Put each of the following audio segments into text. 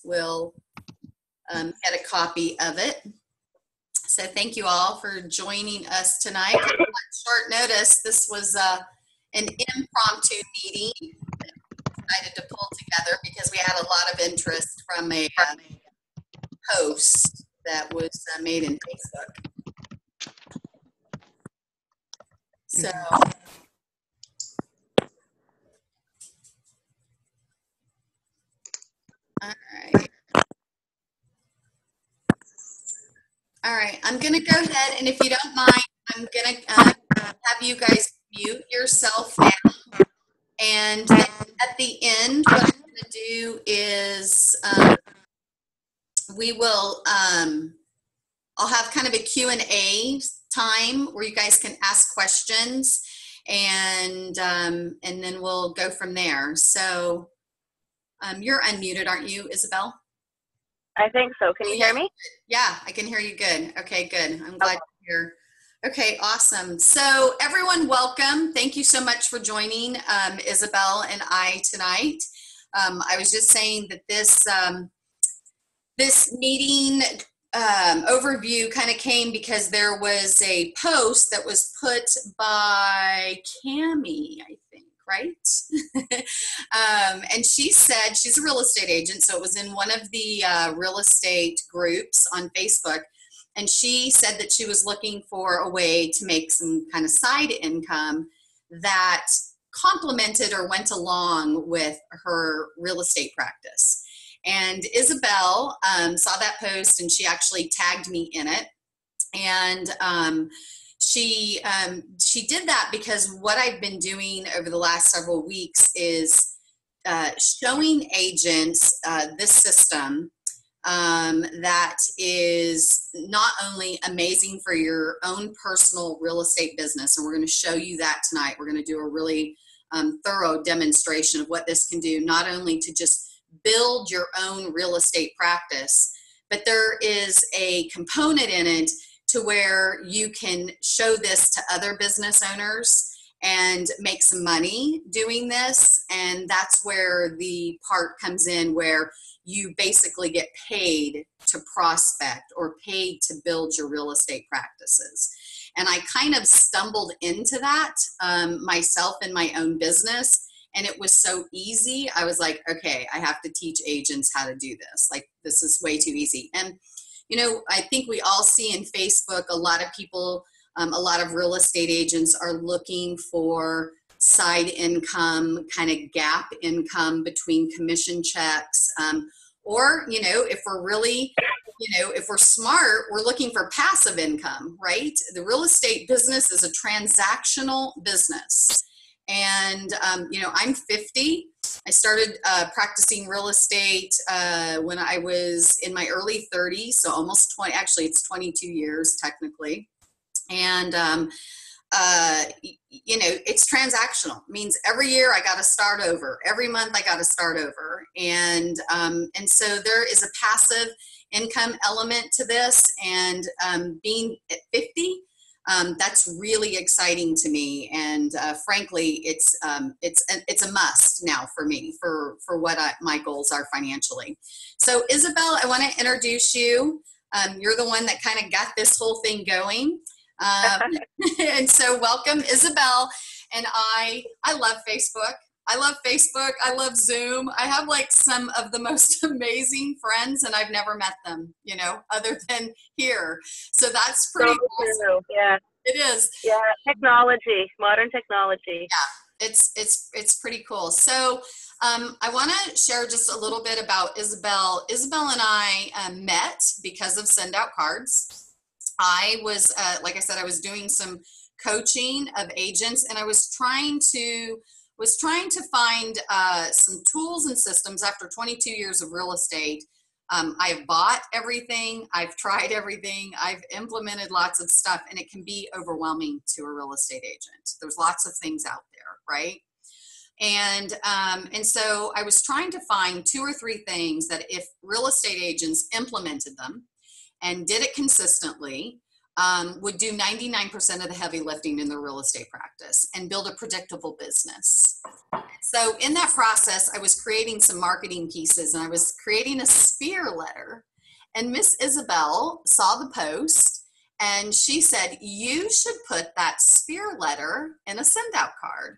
will get a copy of it. So thank you all for joining us tonight. On short notice, this was an impromptu meeting that we decided to pull together because we had a lot of interest from a post that was made in Facebook. So all right, I'm going to go ahead, and if you don't mind, I'm going to have you guys mute yourself now. And then at the end, what I'm going to do is we will, I'll have kind of a Q&A time where you guys can ask questions, and then we'll go from there. So you're unmuted, aren't you, Isabelle? I think so. Can you hear me? Yeah, I can hear you good. Okay, good. I'm glad you're here. Okay, awesome. So everyone, welcome. Thank you so much for joining Isabelle and I tonight. I was just saying that this this meeting overview kind of came because there was a post that was put by Cammie, I think, right? And she said, she's a real estate agent, so it was in one of the real estate groups on Facebook, and she said that she was looking for a way to make some kind of side income that complemented or went along with her real estate practice. And Isabelle saw that post, and she actually tagged me in it. And she did that because what I've been doing over the last several weeks is showing agents this system that is not only amazing for your own personal real estate business, and we're going to show you that tonight. We're going to do a really thorough demonstration of what this can do, not only to just build your own real estate practice, but there is a component in it to where you can show this to other business owners and make some money doing this. And that's where the part comes in where you basically get paid to prospect or paid to build your real estate practices. And I kind of stumbled into that myself in my own business. And it was so easy. I was like, okay, I have to teach agents how to do this. Like, this is way too easy. And, you know, I think we all see in Facebook, a lot of people, a lot of real estate agents are looking for side income, kind of gap income between commission checks. Or, you know, if we're really, you know, if we're smart, we're looking for passive income, right? The real estate business is a transactional business. And, you know, I'm 50. I started practicing real estate when I was in my early 30s, so almost 20, actually it's 22 years technically. And, you know, it's transactional. It means every year I got to start over. Every month I got to start over. And so there is a passive income element to this. And being at 50, that's really exciting to me, and frankly, it's a must now for me for what my goals are financially. So, Isabelle, I want to introduce you. You're the one that kind of got this whole thing going, and so welcome, Isabelle. And I love Facebook. I love Facebook. I love Zoom. I have like some of the most amazing friends, and I've never met them, you know, other than here. So that's pretty awesome. Yeah, it is. Yeah, technology, modern technology. Yeah, it's pretty cool. So I want to share just a little bit about Isabelle. Isabelle and I met because of Send Out Cards. I was, like I said, I was doing some coaching of agents, and I was trying to find some tools and systems after 22 years of real estate. I've bought everything. I've tried everything. I've implemented lots of stuff, and it can be overwhelming to a real estate agent. There's lots of things out there, right? And so I was trying to find 2 or 3 things that if real estate agents implemented them and did it consistently, would do 99% of the heavy lifting in their real estate practice and build a predictable business. So in that process, I was creating some marketing pieces and I was creating a spear letter. And Miss Isabelle saw the post and she said, you should put that spear letter in a send out card.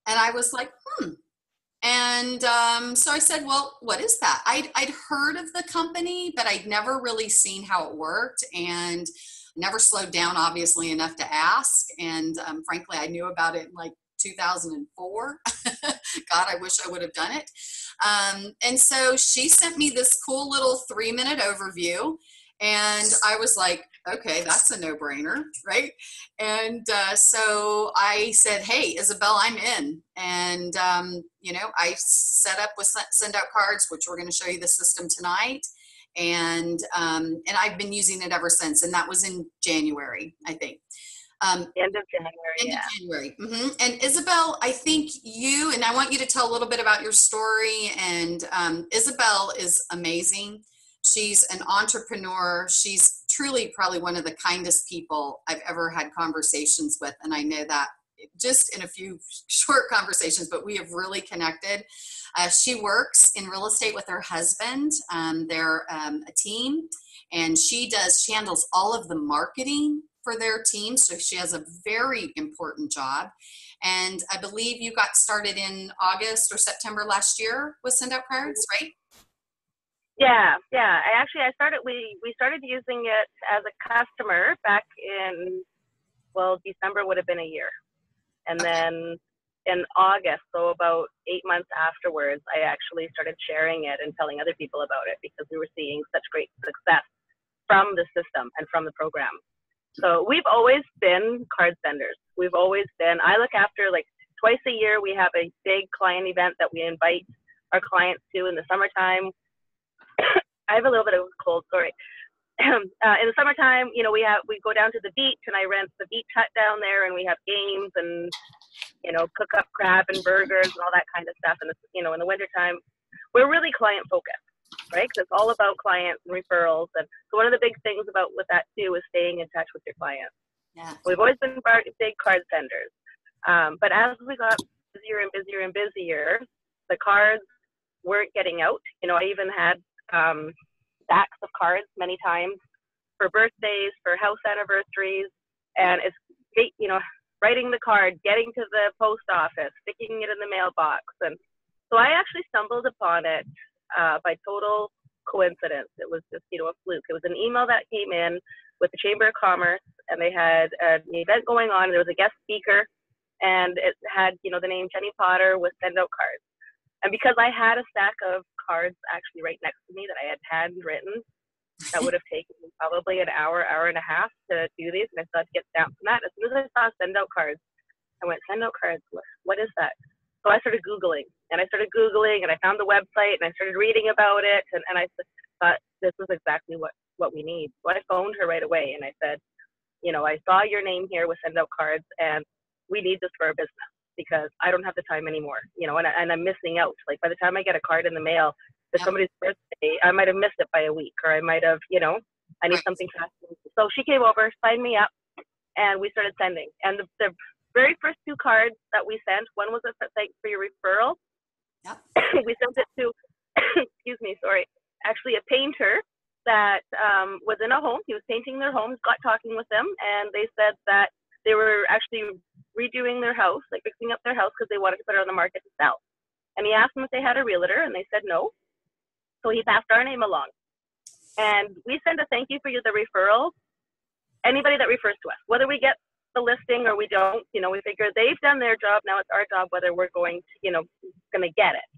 And I was like, And so I said, well, what is that? I'd heard of the company, but I'd never really seen how it worked and never slowed down, obviously, enough to ask. And frankly, I knew about it in like 2004. God, I wish I would have done it. And so she sent me this cool little 3-minute overview. And I was like, okay, that's a no-brainer, right? And so I said, hey, Isabelle, I'm in. And, I set up with send out cards, which we're going to show you the system tonight. And I've been using it ever since. And that was in January, I think. End of January. End of January. Mm-hmm. And Isabelle, I think and I want you to tell a little bit about your story. And Isabelle is amazing. She's an entrepreneur. She's truly probably one of the kindest people I've ever had conversations with. And I know that just in a few short conversations, but we have really connected. She works in real estate with her husband. They're a team, and she handles all of the marketing for their team. So she has a very important job. And I believe you got started in August or September last year with Send Out Cards, right? Yeah. I started, we started using it as a customer back in, December would have been a year. And then in August, so about 8 months afterwards, I actually started sharing it and telling other people about it because we were seeing such great success from the system and from the program. So we've always been card senders. We've always been, I look after like twice a year, we have a big client event that we invite our clients to in the summertime. I have a little bit of a cold, sorry. In the summertime, we go down to the beach and I rent the beach hut down there and we have games and, cook up crab and burgers and all that kind of stuff. And, in the wintertime, we're really client focused, right? Because it's all about clients and referrals. And so one of the big things with that too is staying in touch with your clients. Yeah. We've always been big card senders. But as we got busier and busier and busier, the cards weren't getting out. I even had stacks of cards many times for birthdays, for house anniversaries, and it's, writing the card, getting to the post office, sticking it in the mailbox. And so I actually stumbled upon it by total coincidence. It was just, a fluke. It was an email that came in with the Chamber of Commerce, and they had an event going on. There was a guest speaker, and it had, the name Jenny Potter with Send Out Cards. And because I had a stack of cards actually right next to me that I had handwritten, that would have taken me probably an hour, hour and a half to do these. And I started to get stamps from that. As soon as I saw Send Out Cards, I went, Send Out Cards, what is that? So I started Googling, and I found the website, and I started reading about it. And I thought, this is exactly what we need. So I phoned her right away, and I said, I saw your name here with Send Out Cards, and we need this for our business, because I don't have the time anymore, and I'm missing out. Like by the time I get a card in the mail for somebody's birthday, I might have missed it by a week, or I might have, I need something fast. So she came over, signed me up, and we started sending. And the very first 2 cards that we sent, one was a thanks for your referral. Yep. We sent it to, actually a painter that was in a home. He was painting their homes, got talking with them, and they said that they were actually redoing their house, like fixing up their house because they wanted to put it on the market to sell. And he asked them if they had a realtor, and they said no. So he passed our name along. And we send a thank you for the referral. Anybody that refers to us, whether we get the listing or we don't, we figure they've done their job. Now it's our job whether we're going to get it.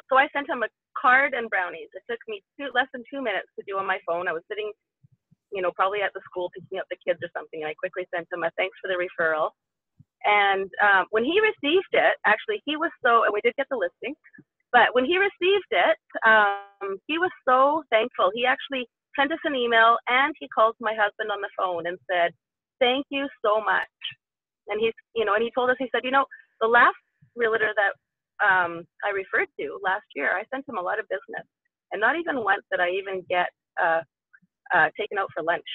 So I sent him a card and brownies. It took me less than 2 minutes to do on my phone. I was sitting, probably at the school picking up the kids or something, and I quickly sent him a thanks for the referral. And when he received it, actually, he was and we did get the listing, but when he received it, he was so thankful. He actually sent us an email, and he called my husband on the phone and said, thank you so much. And he's, and he told us, he said, the last realtor that I referred to last year, I sent him a lot of business, and not even once did I even get taken out for lunch.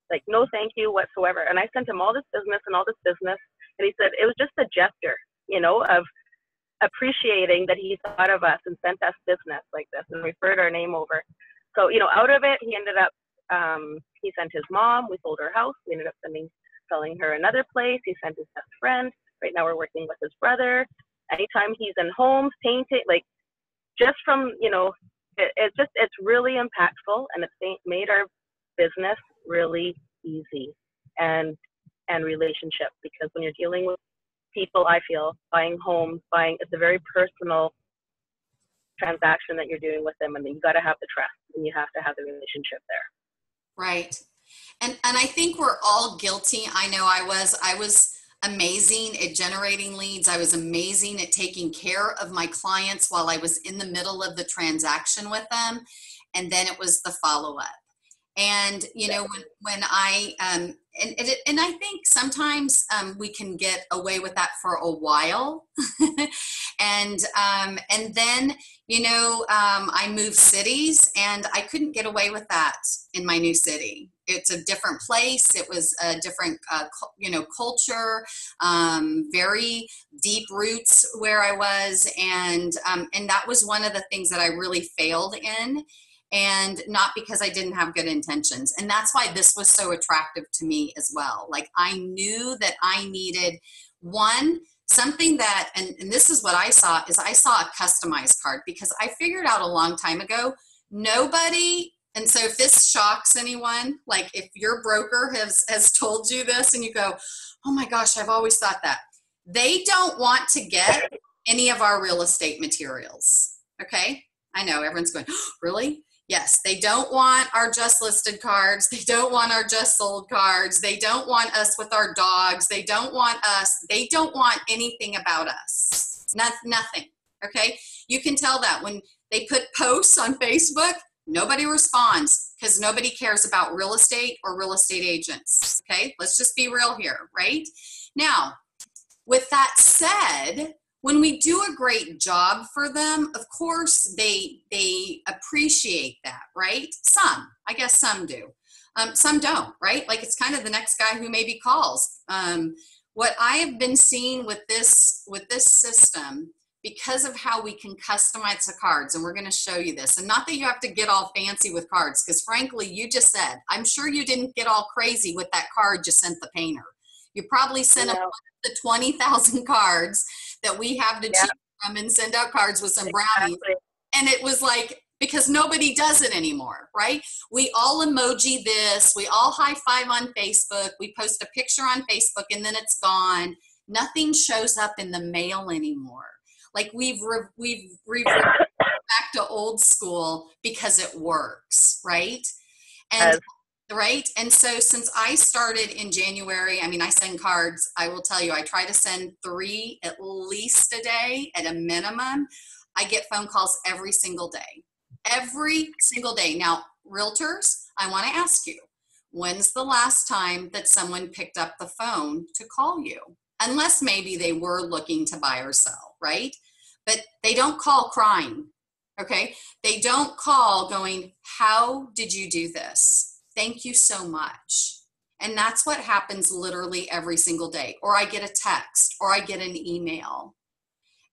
like no thank you whatsoever. And I sent him all this business and all this business. And he said it was just a gesture, you know, of appreciating that he thought of us and sent us business like this and referred our name over. So, you know, out of it, he ended up, he sent his mom, we sold our house. We ended up selling her another place. He sent his best friend. Right now we're working with his brother. Anytime he's in homes, painting, like just from, you know, it's really impactful, and it's made our business really easy and relationship, because when you're dealing with people, I feel, buying homes, it's a very personal transaction that you're doing with them, and then you got to have the trust and you have to have the relationship there. Right. And I think we're all guilty. I know I was amazing at generating leads. I was amazing at taking care of my clients while I was in the middle of the transaction with them. And then it was the follow-up. And, you know, when I, and I think sometimes we can get away with that for a while. And then, you know, I moved cities and I couldn't get away with that in my new city. It's a different place. It was a different, you know, culture, very deep roots where I was. And that was one of the things that I really failed in. And not because I didn't have good intentions. And that's why this was so attractive to me as well. Like I knew that I needed something that, and this is what I saw, is I saw a customized card, because I figured out a long time ago, nobody, and so if this shocks anyone, like if your broker has told you this and you go, oh my gosh, I've always thought that. They don't want to get any of our real estate materials. Okay. I know everyone's going, oh, really? Yes, they don't want our just listed cards. They don't want our just sold cards. They don't want us with our dogs. They don't want us. They don't want anything about us. Nothing. Okay. You can tell that when they put posts on Facebook, nobody responds because nobody cares about real estate or real estate agents. Okay. Let's just be real here, right? Now, with that said, when we do a great job for them, of course, they appreciate that, right? I guess some do. Some don't, right? Like it's kind of the next guy who maybe calls. What I have been seeing with this system, because of how we can customize the cards, and we're going to show you this, and not that you have to get all fancy with cards, because frankly, you just said, I'm sure you didn't get all crazy with that card you sent the painter. You probably sent them the 20,000 cards that we have to choose from and send out cards with some brownies. Exactly. And it was like, because nobody does it anymore, right? We all emoji this. We all high five on Facebook. We post a picture on Facebook and then it's gone. Nothing shows up in the mail anymore. Like we've back to old school because it works, right? And right. And so since I started in January, I mean, I send cards. I will tell you, I try to send 3 at least a day at a minimum. I get phone calls every single day. Every single day. Now, realtors, I want to ask you, when's the last time that someone picked up the phone to call you? Unless maybe they were looking to buy or sell, right? But they don't call crying, okay? They don't call going, how did you do this? Thank you so much. And that's what happens literally every single day. Or I get a text or I get an email.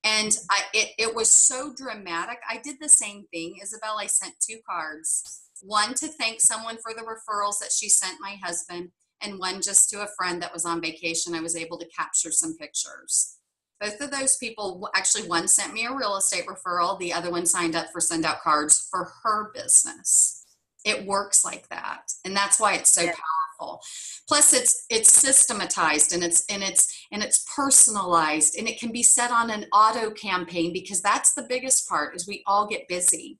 And it was so dramatic. I did the same thing, Isabelle. I sent 2 cards. One to thank someone for the referrals that she sent my husband, and one just to a friend that was on vacation. I was able to capture some pictures. Both of those people, actually one sent me a real estate referral. The other one signed up for send out cards for her business. It works like that. And that's why it's so powerful. Plus it's systematized and it's personalized, and it can be set on an auto campaign, because that's the biggest part, is we all get busy.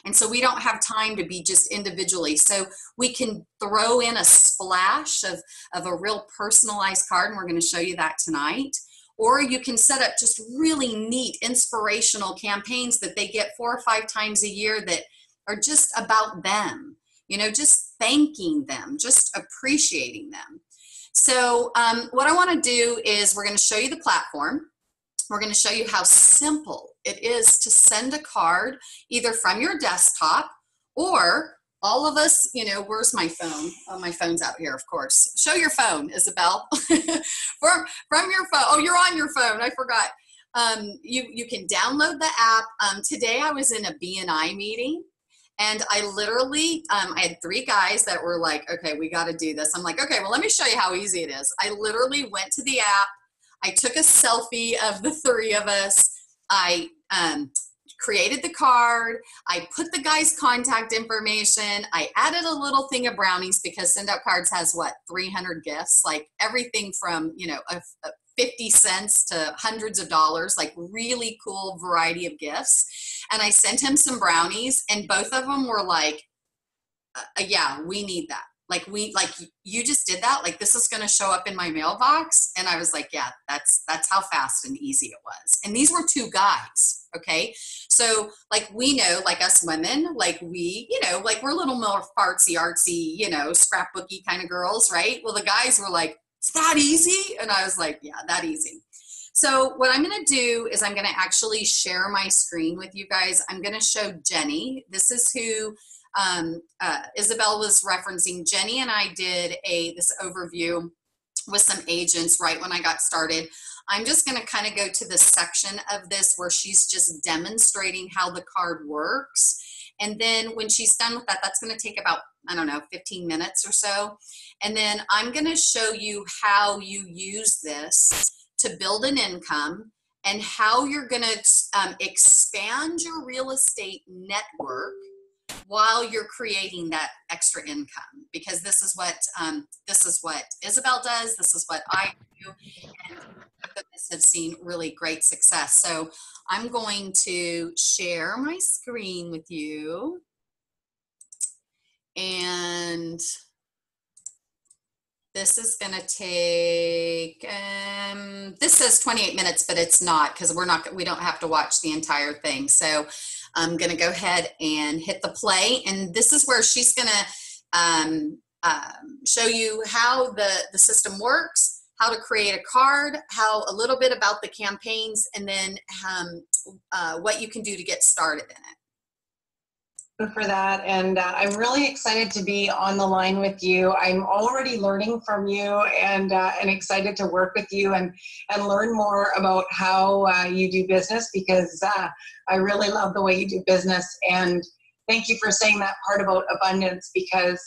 And so we don't have time to be just individually. So we can throw in a splash of a real personalized card, and we're going to show you that tonight. Or you can set up just really neat inspirational campaigns that they get 4 or 5 times a year that are just about them, you know, just thanking them, just appreciating them. So what I want to do is we're going to show you the platform. We're going to show you how simple it is to send a card either from your desktop or all of us, you know, where's my phone? Oh, my phone's out here, of course. Show your phone, Isabelle. from your phone. Oh, you're on your phone. I forgot. You can download the app. Today I was in a BNI meeting, and I literally, I had 3 guys that were like, okay, we got to do this. I'm like, okay, well, let me show you how easy it is. I literally went to the app. I took a selfie of the 3 of us. I created the card. I put the guy's contact information. I added a little thing of brownies because Send Out Cards has 300 gifts, like everything from, you know, 50 cents to hundreds of dollars, like really cool variety of gifts. And I sent him some brownies, and both of them were like, yeah, we need that. Like you just did that. Like, this is going to show up in my mailbox. And I was like, yeah, that's how fast and easy it was. And these were 2 guys. Okay. So like, we know, like us women, like we, you know, like we're a little more fartsy, artsy, you know, scrapbooky kind of girls. Right. Well, the guys were like, it's that easy. And I was like, yeah, that easy. So what I'm going to do is I'm going to actually share my screen with you guys. I'm going to show Jenny. This is who Isabelle was referencing. Jenny and I did this overview with some agents right when I got started. I'm just going to kind of go to the section of this where she's just demonstrating how the card works. And then when she's done with that, that's going to take about, I don't know, 15 minutes or so. And then I'm going to show you how you use this to build an income and how you're going to expand your real estate network while you're creating that extra income, because this is what Isabelle does. This is what I do, and this have seen really great success. So I'm going to share my screen with you, and this is going to take, this says 28 minutes, but it's not, because we don't have to watch the entire thing. So I'm going to go ahead and hit the play. And this is where she's going to show you how the system works, how to create a card, how a little bit about the campaigns, and then what you can do to get started in it. For that, and I'm really excited to be on the line with you. I'm already learning from you, and excited to work with you and learn more about how you do business, because I really love the way you do business. And thank you for saying that part about abundance, because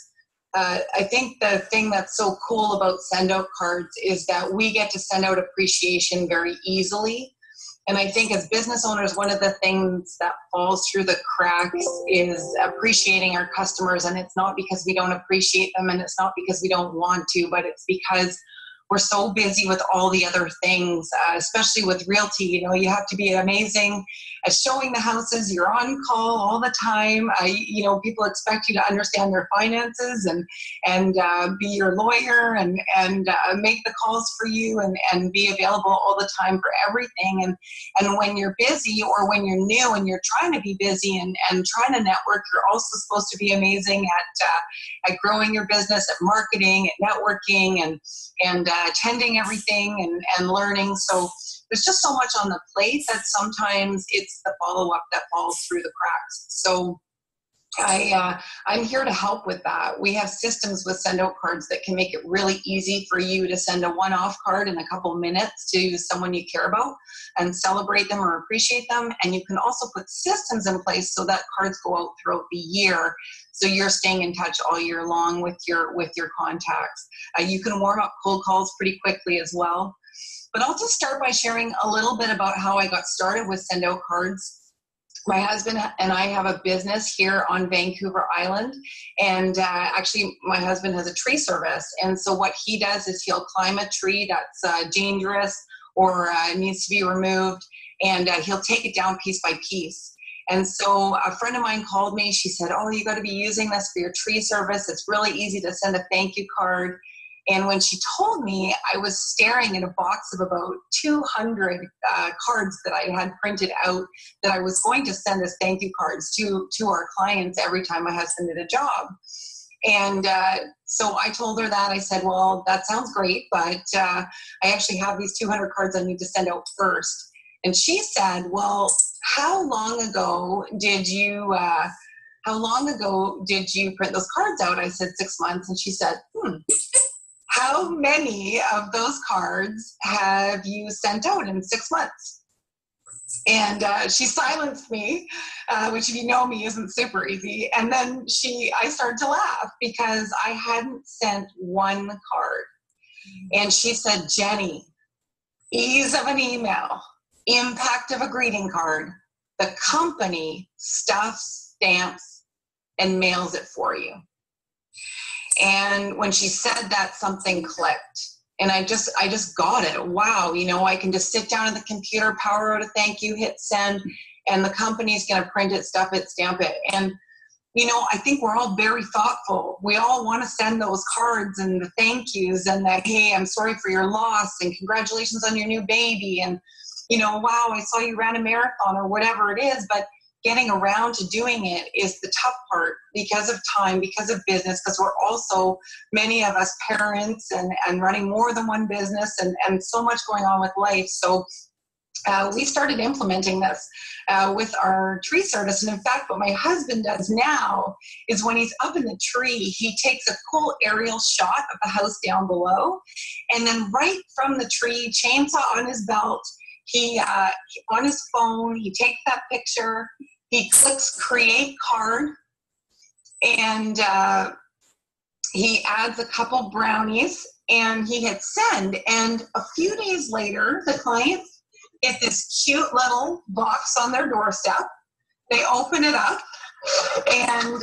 I think the thing that's so cool about Send Out Cards is that we get to send out appreciation very easily. And I think as business owners, one of the things that falls through the cracks is appreciating our customers. And it's not because we don't appreciate them, and it's not because we don't want to, but it's because we're so busy with all the other things, especially with realty. You know, you have to be amazing at showing the houses. You're on call all the time. You know, people expect you to understand their finances and be your lawyer and make the calls for you and be available all the time for everything. And when you're busy, or when you're new and you're trying to be busy and trying to network, you're also supposed to be amazing at growing your business, at marketing, at networking, and attending everything and learning. So there's just so much on the plate that sometimes it's the follow-up that falls through the cracks. So I'm here to help with that. We have systems with Send Out Cards that can make it really easy for you to send a one-off card in a couple minutes to someone you care about and celebrate them or appreciate them. And you can also put systems in place so that cards go out throughout the year, so you're staying in touch all year long with your contacts. You can warm up cold calls pretty quickly as well. But I'll just start by sharing a little bit about how I got started with Send Out Cards. My husband and I have a business here on Vancouver Island, and actually my husband has a tree service. And so what he does is he'll climb a tree that's dangerous or needs to be removed, and he'll take it down piece by piece. And so a friend of mine called me. She said, oh, you got to be using this for your tree service. It's really easy to send a thank you card. And when she told me, I was staring at a box of about 200 cards that I had printed out that I was going to send as thank you cards to our clients every time my husband did a job. And so I told her that. I said, well, that sounds great, but I actually have these 200 cards I need to send out first. And she said, well, how long ago did you how long ago did you print those cards out? I said, 6 months. And she said, how many of those cards have you sent out in 6 months? And she silenced me, which if you know me isn't super easy. And then I started to laugh because I hadn't sent one card. And she said, Jenny, ease of an email, impact of a greeting card, the company stuffs, stamps, and mails it for you. And when she said that, something clicked. And I just got it. Wow, I can just sit down at the computer, power out a thank you, hit send, and the company's going to print it, stuff it, stamp it. And, I think we're all very thoughtful. We all want to send those cards and the thank yous and the, hey, I'm sorry for your loss and congratulations on your new baby. And, wow, I saw you ran a marathon or whatever it is. But getting around to doing it is the tough part because of time, because of business, because we're also, many of us, parents and running more than one business and so much going on with life. So we started implementing this with our tree service. And in fact, what my husband does now is when he's up in the tree, he takes a cool aerial shot of the house down below. And then right from the tree, chainsaw on his belt, he on his phone, he takes that picture, he clicks create card, and he adds a couple brownies, and he hits send. And a few days later, the clients get this cute little box on their doorstep. They open it up, and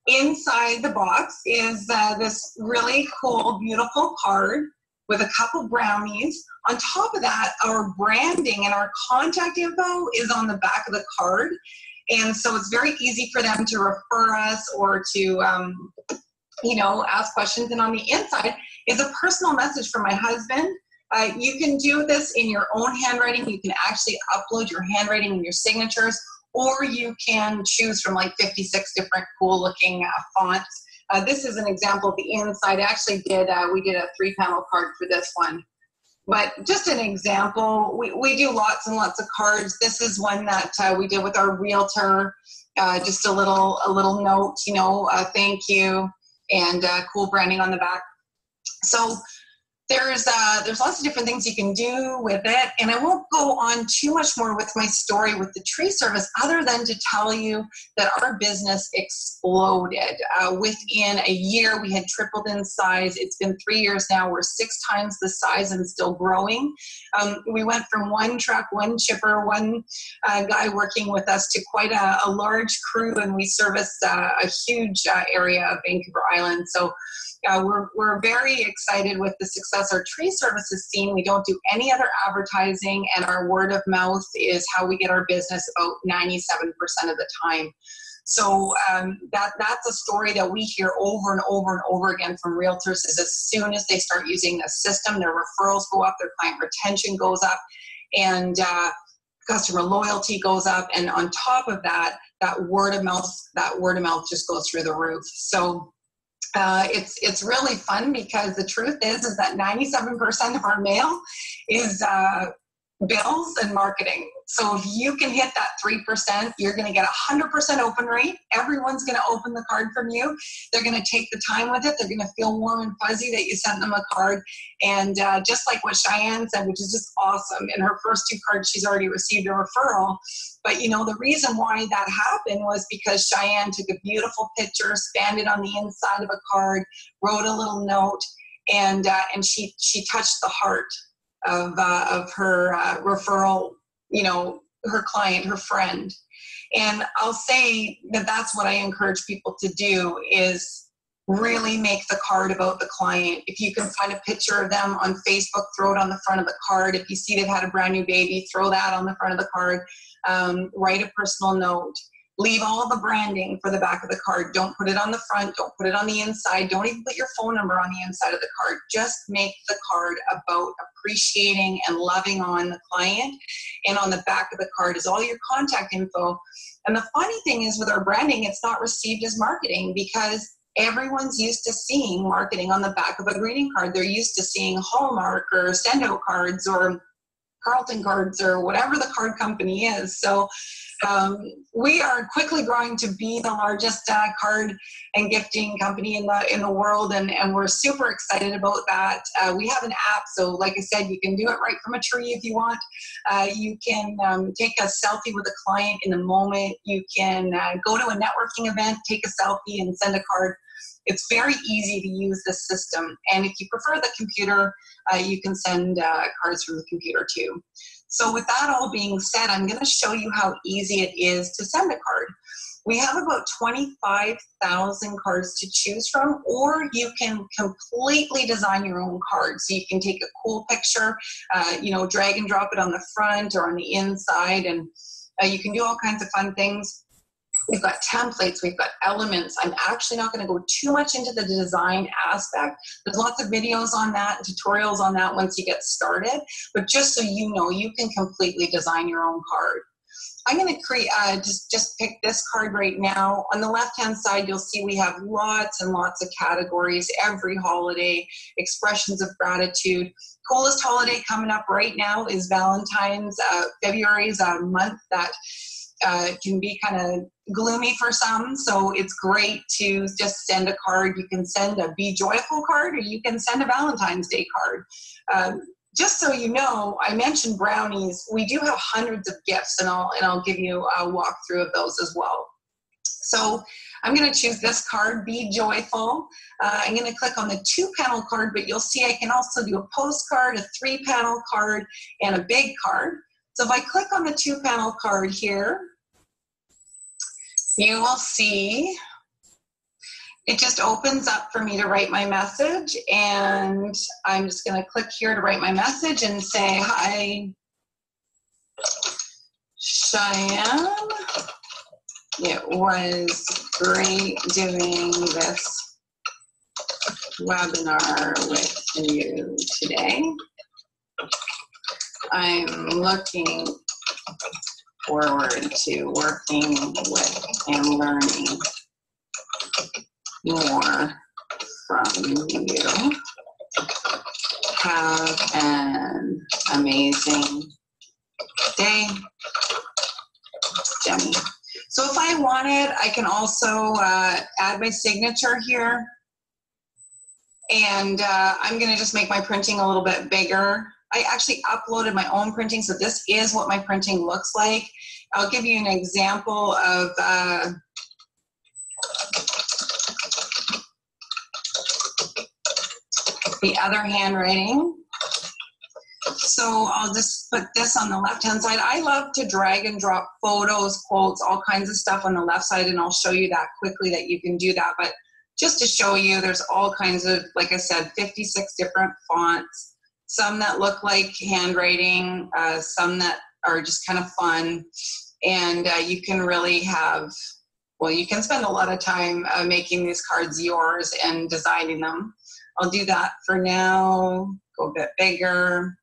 inside the box is this really cool, beautiful card with a couple brownies. On top of that, our branding and our contact info is on the back of the card. And so it's very easy for them to refer us or to, ask questions. And on the inside is a personal message from my husband. You can do this in your own handwriting. You can actually upload your handwriting and your signatures, or you can choose from like 56 different cool looking fonts. This is an example of the inside. I actually we did a 3-panel card for this one. But just an example, we do lots and lots of cards. This is one that we did with our realtor, just a little note, thank you, and cool branding on the back. So there's lots of different things you can do with it, and I won't go on too much more with my story with the tree service other than to tell you that our business exploded. Within a year, we had tripled in size. It's been 3 years now. We're 6 times the size and still growing. We went from one truck, one chipper, one guy working with us to quite a large crew, and we service a huge area of Vancouver Island. So we're very excited with the success our tree service has seen. We don't do any other advertising, and our word of mouth is how we get our business about 97% of the time. So that's a story that we hear over and over and over again from realtors is as soon as they start using the system, their referrals go up, their client retention goes up, and customer loyalty goes up. And on top of that, that word of mouth just goes through the roof. So it's really fun because the truth is that 97% of our mail is bills and marketing. So if you can hit that 3%, you're going to get 100% open rate. Everyone's going to open the card from you. They're going to take the time with it. They're going to feel warm and fuzzy that you sent them a card. And just like what Cheyenne said, which is just awesome, in her first 2 cards, she's already received a referral. But, the reason why that happened was because Cheyenne took a beautiful picture, spanned it on the inside of a card, wrote a little note, and she touched the heart of her referral, her client, her friend. And I'll say that that's what I encourage people to do is really make the card about the client. If you can find a picture of them on Facebook, throw it on the front of the card. If you see they've had a brand new baby, throw that on the front of the card. Write a personal note. Leave all the branding for the back of the card. Don't put it on the front. Don't put it on the inside. Don't even put your phone number on the inside of the card. Just make the card about appreciating and loving on the client. And on the back of the card is all your contact info. And the funny thing is with our branding, it's not received as marketing because everyone's used to seeing marketing on the back of a greeting card. They're used to seeing Hallmark or Sendo cards or Carlton cards or whatever the card company is. So We are quickly growing to be the largest card and gifting company in the world, and we're super excited about that. We have an app, so like I said, you can do it right from a tree if you want. You can take a selfie with a client in the moment. You can go to a networking event, take a selfie, and send a card. It's very easy to use this system, and if you prefer the computer, you can send cards from the computer too. So with that all being said, I'm going to show you how easy it is to send a card. We have about 25,000 cards to choose from, or you can completely design your own card. So you can take a cool picture, drag and drop it on the front or on the inside, and you can do all kinds of fun things. We've got templates, we've got elements. I'm actually not going to go too much into the design aspect. There's lots of videos on that, tutorials on that once you get started. But just so you know, you can completely design your own card. I'm going to create, just pick this card right now. On the left-hand side, you'll see we have lots and lots of categories, every holiday, expressions of gratitude. Coolest holiday coming up right now is Valentine's. February is a month that can be kind of gloomy for some, so it's great to just send a card. You can send a Be Joyful card, or you can send a Valentine's Day card. Just so you know, I mentioned brownies. We do have hundreds of gifts, and I'll give you a walkthrough of those as well. So I'm going to choose this card, Be Joyful. I'm going to click on the 2-panel card, but you'll see I can also do a postcard, a 3-panel card, and a big card. So if I click on the 2-panel card here, you will see it just opens up for me to write my message, and I'm just going to click here to write my message and say, hi, Cheyenne. It was great doing this webinar with you today. I'm looking forward to working with and learning more from you. Have an amazing day, Jenny. So if I wanted, I can also add my signature here. And I'm going to just make my printing a little bit bigger. I actually uploaded my own printing, so this is what my printing looks like. I'll give you an example of the other handwriting. So I'll just put this on the left-hand side. I love to drag and drop photos, quotes, all kinds of stuff on the left side, and I'll show you that quickly that you can do that. But just to show you, there's all kinds of, like I said, 56 different fonts. Some that look like handwriting, some that are just kind of fun. And you can really have, well, you can spend a lot of time making these cards yours and designing them. I'll do that for now, go a bit bigger.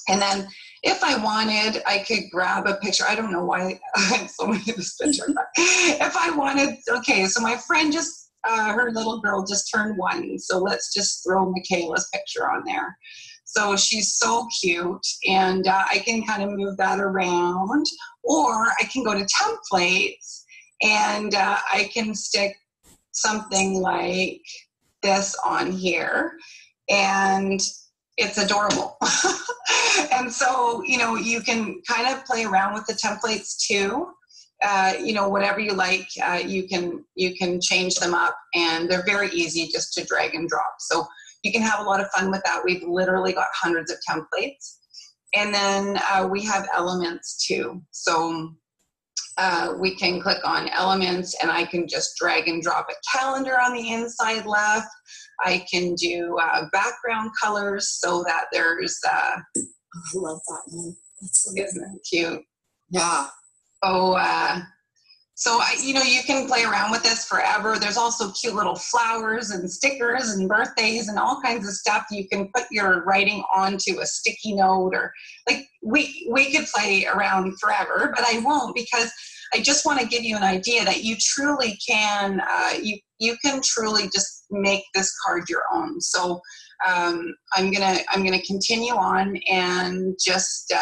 And then if I wanted, I could grab a picture. I don't know why I'm so many of this picture. But if I wanted, okay, so my friend just, her little girl just turned 1. So let's just throw Michaela's picture on there. So she's so cute, and I can kind of move that around, or I can go to templates, and I can stick something like this on here, and it's adorable. And so, you know, you can kind of play around with the templates too. You know, whatever you like, you can change them up, and they're very easy just to drag and drop. So you can have a lot of fun with that. We've literally got hundreds of templates. And then we have elements too. So we can click on elements, and I can just drag and drop a calendar on the inside left. I can do background colors so that there's, I love that one. Isn't it cute? Yeah. Oh, so you can play around with this forever. There's also cute little flowers and stickers and birthdays and all kinds of stuff. You can put your writing onto a sticky note, or like we could play around forever, but I won't, because I just want to give you an idea that you truly can, you can truly just make this card your own. So I'm gonna continue on and just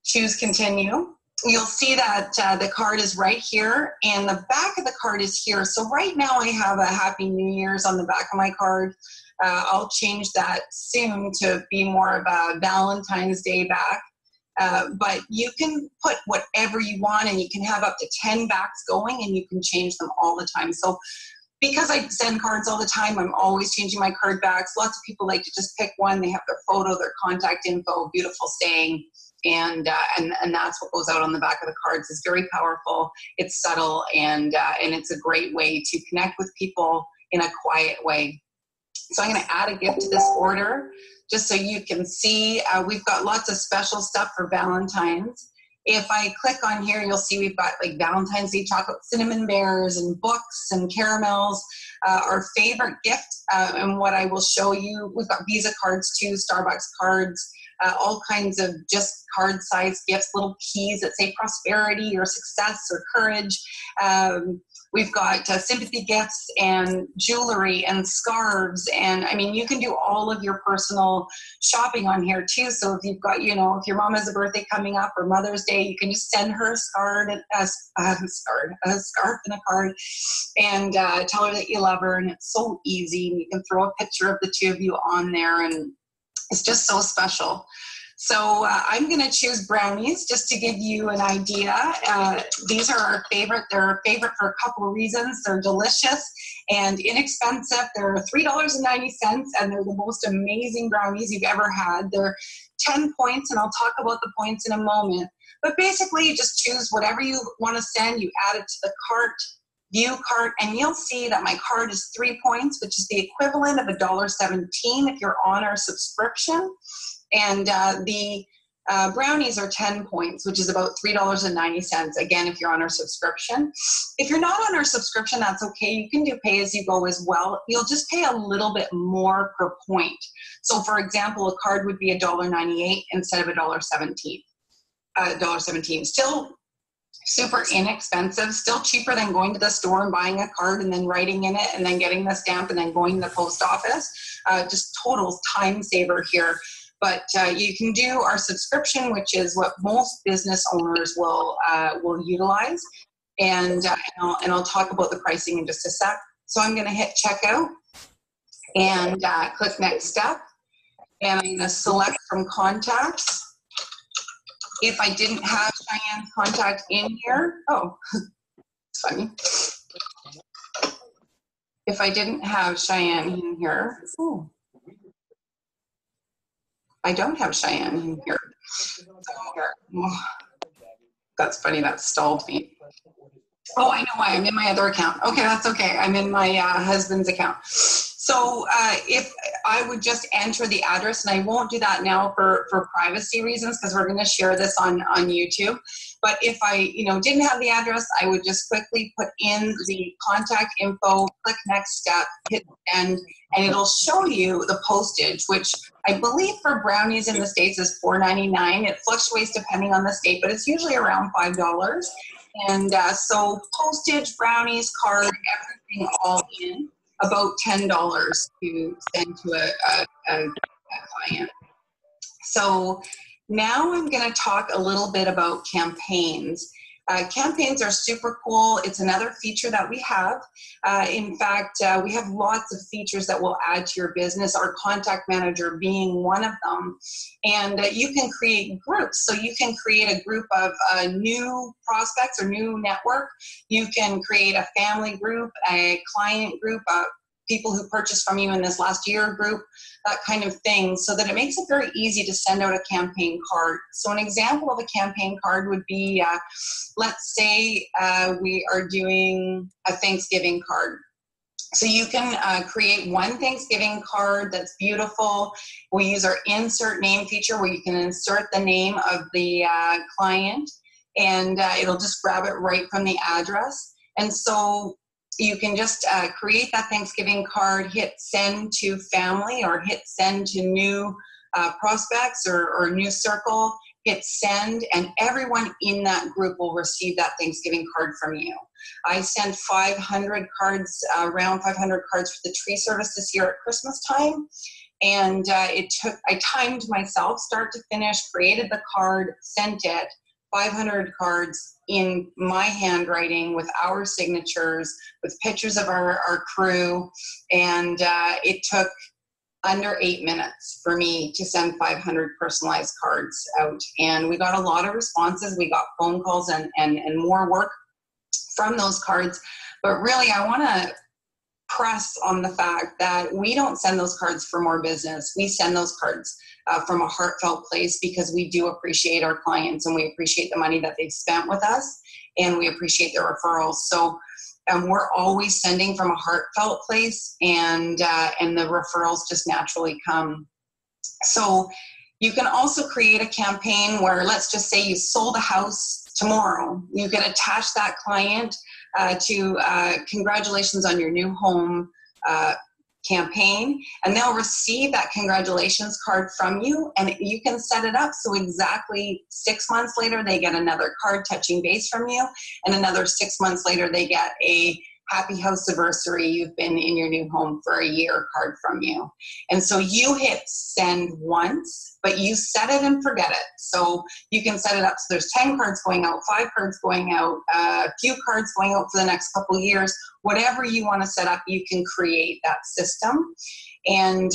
choose continue. you'll see that the card is right here and the back of the card is here. So right now I have a Happy New Year's on the back of my card. I'll change that soon to be more of a Valentine's Day back. But you can put whatever you want, and you can have up to 10 backs going, and you can change them all the time. So because I send cards all the time, I'm always changing my card backs. Lots of people like to just pick one. They have their photo, their contact info, beautiful saying, and that's what goes out on the back of the cards. It's very powerful. It's subtle, and it's a great way to connect with people in a quiet way. So I'm going to add a gift to this order just so you can see. We've got lots of special stuff for Valentine's. If I click on here, you'll see we've got like Valentine's Day chocolate cinnamon bears and books and caramels. Our favorite gift, and what I will show you, we've got Visa cards too, Starbucks cards, all kinds of just card-sized gifts, little keys that say prosperity or success or courage. We've got sympathy gifts and jewelry and scarves. And I mean, you can do all of your personal shopping on here too. So if you've got, if your mom has a birthday coming up or Mother's Day, you can just send her a scarf and a card and tell her that you love her. And it's so easy. And you can throw a picture of the two of you on there, and it's just so special. So I'm going to choose brownies just to give you an idea. These are our favorite. They're our favorite for a couple of reasons. They're delicious and inexpensive. They're $3.90, and they're the most amazing brownies you've ever had. They're 10 points, and I'll talk about the points in a moment. But basically, you just choose whatever you want to send. You add it to the cart, view cart, and you'll see that my card is 3 points, which is the equivalent of $1.17 if you're on our subscription. And the brownies are 10 points, which is about $3.90, again, if you're on our subscription. If you're not on our subscription, that's okay. You can do pay as you go as well. You'll just pay a little bit more per point. So, for example, a card would be $1.98 instead of $1.17. Still super inexpensive, still cheaper than going to the store and buying a card and then writing in it and then getting the stamp and then going to the post office. Just total time saver here. But you can do our subscription, which is what most business owners will utilize, and I'll talk about the pricing in just a sec. So I'm going to hit checkout and click next step, and I'm going to select from contacts. If I didn't have Cheyenne's contact in here, it's funny. If I didn't have Cheyenne in here, I don't have Cheyenne in here. That's funny, that stalled me. Oh, I know why, I'm in my other account. Okay, that's okay, I'm in my husband's account. So if I would just enter the address, and I won't do that now for privacy reasons because we're gonna share this on YouTube. But if I didn't have the address, I would just quickly put in the contact info, click next step, hit send, and it'll show you the postage, which I believe for brownies in the States is $4.99. It fluctuates depending on the state, but it's usually around $5. And so postage, brownies, card, everything all in, about $10 to send to a client. So now I'm going to talk a little bit about campaigns. Campaigns are super cool. It's another feature that we have. In fact, we have lots of features that will add to your business, our contact manager being one of them. And you can create groups. So you can create a group of new prospects or new network. You can create a family group, a client group, people who purchased from you in this last year group, that kind of thing, so that it makes it very easy to send out a campaign card. So an example of a campaign card would be, let's say we are doing a Thanksgiving card. So you can create one Thanksgiving card that's beautiful. We use our insert name feature where you can insert the name of the client, and it'll just grab it right from the address. And so you can just create that Thanksgiving card, hit send to family or hit send to new prospects or new circle, hit send, and everyone in that group will receive that Thanksgiving card from you. I sent 500 cards, around 500 cards for the tree service this year at Christmas time. And I timed myself start to finish, created the card, sent it, 500 cards in my handwriting with our signatures, with pictures of our crew. And it took under 8 minutes for me to send 500 personalized cards out. And we got a lot of responses. We got phone calls and more work from those cards. But really, I want to press on the fact that we don't send those cards for more business. We send those cards from a heartfelt place because we do appreciate our clients and we appreciate the money that they've spent with us and we appreciate their referrals. So we're always sending from a heartfelt place, and the referrals just naturally come. So you can also create a campaign where, let's just say you sold a house tomorrow. You can attach that client to congratulations on your new home campaign, and they'll receive that congratulations card from you, and you can set it up so exactly 6 months later they get another card touching base from you, and another 6 months later they get a happy house anniversary, you've been in your new home for a year card from you. And so you hit send once, but you set it and forget it. So you can set it up so there's 10 cards going out, 5 cards going out, a few cards going out for the next couple of years. Whatever you want to set up, you can create that system. And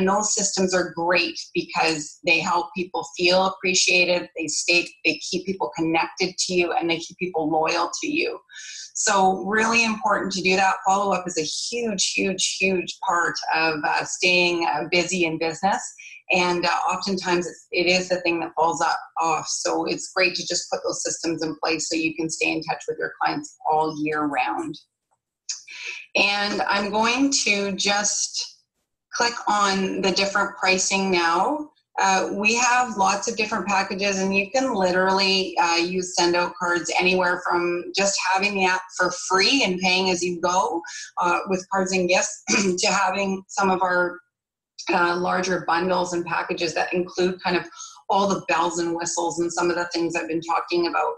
those systems are great because they help people feel appreciated. They keep people connected to you, and they keep people loyal to you. So really important to do that. Follow-up is a huge, huge, huge part of staying busy in business. And oftentimes it is the thing that falls off. So it's great to just put those systems in place so you can stay in touch with your clients all year round. And I'm going to just click on the different pricing now. We have lots of different packages, and you can literally use send out cards anywhere from just having the app for free and paying as you go with cards and gifts to having some of our larger bundles and packages that include kind of all the bells and whistles and some of the things I've been talking about.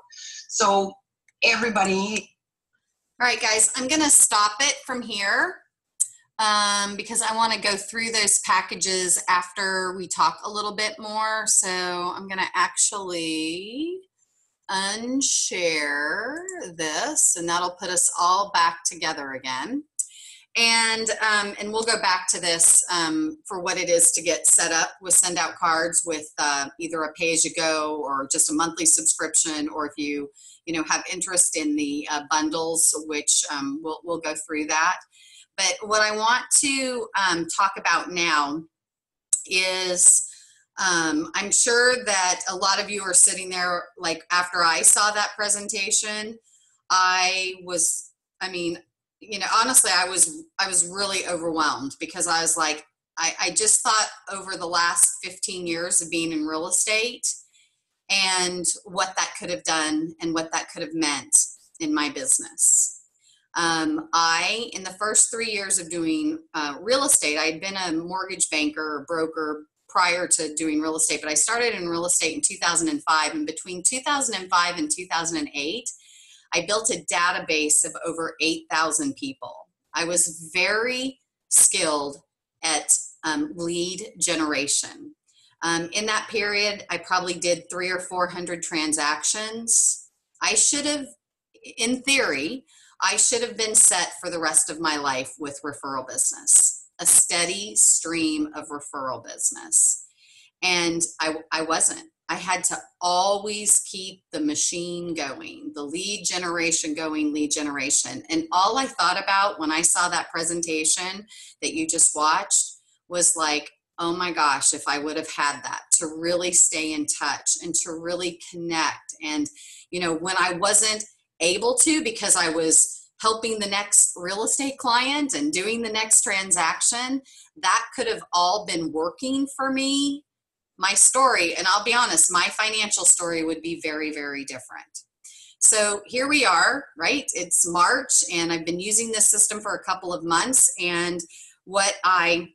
So everybody. All right, guys, I'm going to stop it from here. Because I want to go through those packages after we talk a little bit more. So I'm going to actually unshare this, and that'll put us all back together again. And we'll go back to this for what it is to get set up with send out cards with either a pay-as-you-go or just a monthly subscription, or if you have interest in the bundles, which we'll go through that. But what I want to talk about now is I'm sure that a lot of you are sitting there, like after I saw that presentation, honestly, I was really overwhelmed because I was like, I just thought over the last 15 years of being in real estate and what that could have done and what that could have meant in my business. In the first 3 years of doing real estate, I had been a mortgage banker or broker prior to doing real estate, but I started in real estate in 2005. And between 2005 and 2008, I built a database of over 8,000 people. I was very skilled at lead generation. In that period, I probably did 300 or 400 transactions. In theory, I should have been set for the rest of my life with referral business, a steady stream of referral business. And I wasn't. I had to always keep the machine going, the lead generation going, lead generation. And all I thought about when I saw that presentation that you just watched was like, oh my gosh, if I would have had that to really stay in touch and to really connect. And, when I wasn't able to because I was helping the next real estate client and doing the next transaction, that could have all been working for me. My story, and I'll be honest, my financial story would be very, very different. So here we are, right? It's March, and I've been using this system for a couple of months. And what I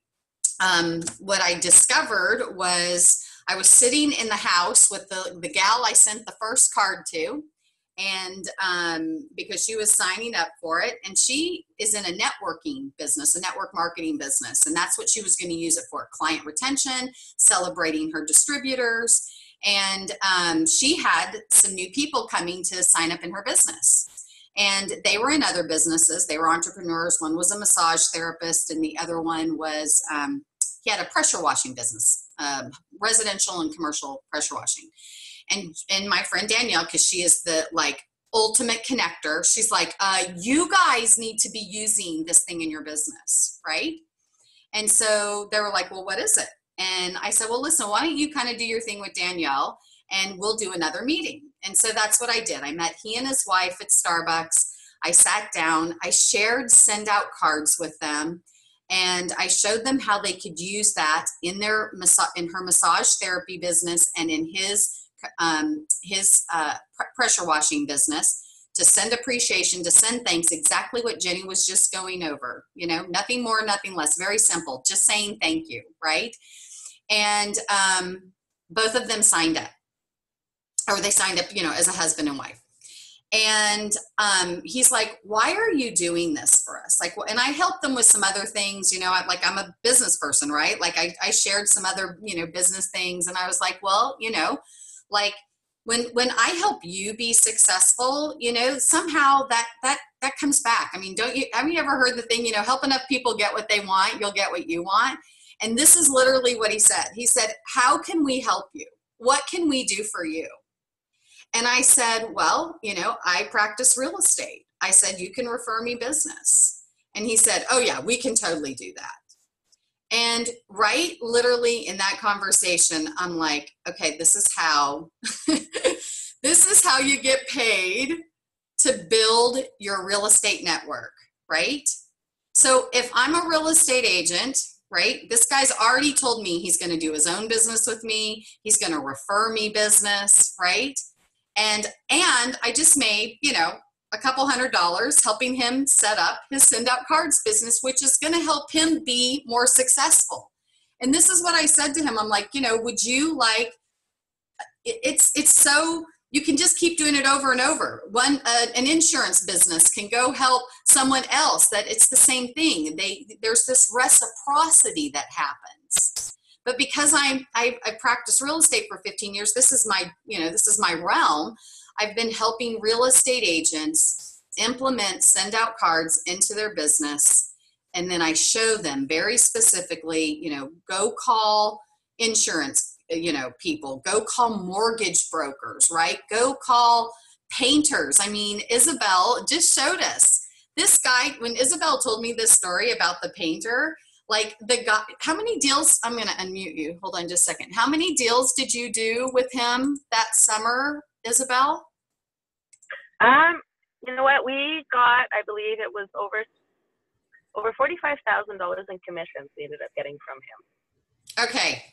discovered was I was sitting in the house with the gal I sent the first card to, and because she was signing up for it, and she is in a networking business, a network marketing business, and that's what she was going to use it for: client retention, celebrating her distributors. And she had some new people coming to sign up in her business. And they were in other businesses. They were entrepreneurs. One was a massage therapist, and the other one was, he had a pressure washing business, residential and commercial pressure washing. And my friend Danielle, because she is the like ultimate connector, she's like, you guys need to be using this thing in your business, right? And so they were like, well, what is it? And I said, well, listen, why don't you kind of do your thing with Danielle, and we'll do another meeting. And so that's what I did. I met he and his wife at Starbucks. I sat down, I shared send out cards with them, and I showed them how they could use that in their in her massage therapy business and in his pressure washing business, to send appreciation, to send thanks, exactly what Jenny was just going over, you know, nothing more, nothing less, very simple, just saying thank you, right? And both of them signed up, or they signed up, you know, as a husband and wife. And he's like, why are you doing this for us? Like, and I helped them with some other things, you know, I'm a business person, right? Like I shared some other, you know, business things. And I was like, well, you know, like when I help you be successful, you know, somehow that comes back. I mean, have you ever heard the thing, you know, help enough people get what they want, you'll get what you want. And this is literally what he said. He said, how can we help you? What can we do for you? And I said, well, you know, I practice real estate. I said, you can refer me business. And he said, oh yeah, we can totally do that. And right, literally in that conversation, I'm like, okay, this is how, this is how you get paid to build your real estate network, right? So if I'm a real estate agent, right, this guy's already told me he's going to do his own business with me. He's going to refer me business, right? And I just made, you know, a couple $100 helping him set up his send out cards business, which is going to help him be more successful. And this is what I said to him. I'm like, you know, would you like, it's so, you can just keep doing it over and over. An insurance business can go help someone else that it's the same thing. There's this reciprocity that happens. But because I practiced real estate for 15 years, this is my realm. I've been helping real estate agents implement send out cards into their business. And then I show them very specifically, you know, go call insurance, you know, people, go call mortgage brokers, right? Go call painters. I mean, Isabelle just showed us this guy, when Isabelle told me this story about the painter, like the guy, how many deals, I'm going to unmute you. Hold on just a second. How many deals did you do with him that summer, Isabelle? You know what, we got, I believe it was over $45,000 in commissions we ended up getting from him. Okay.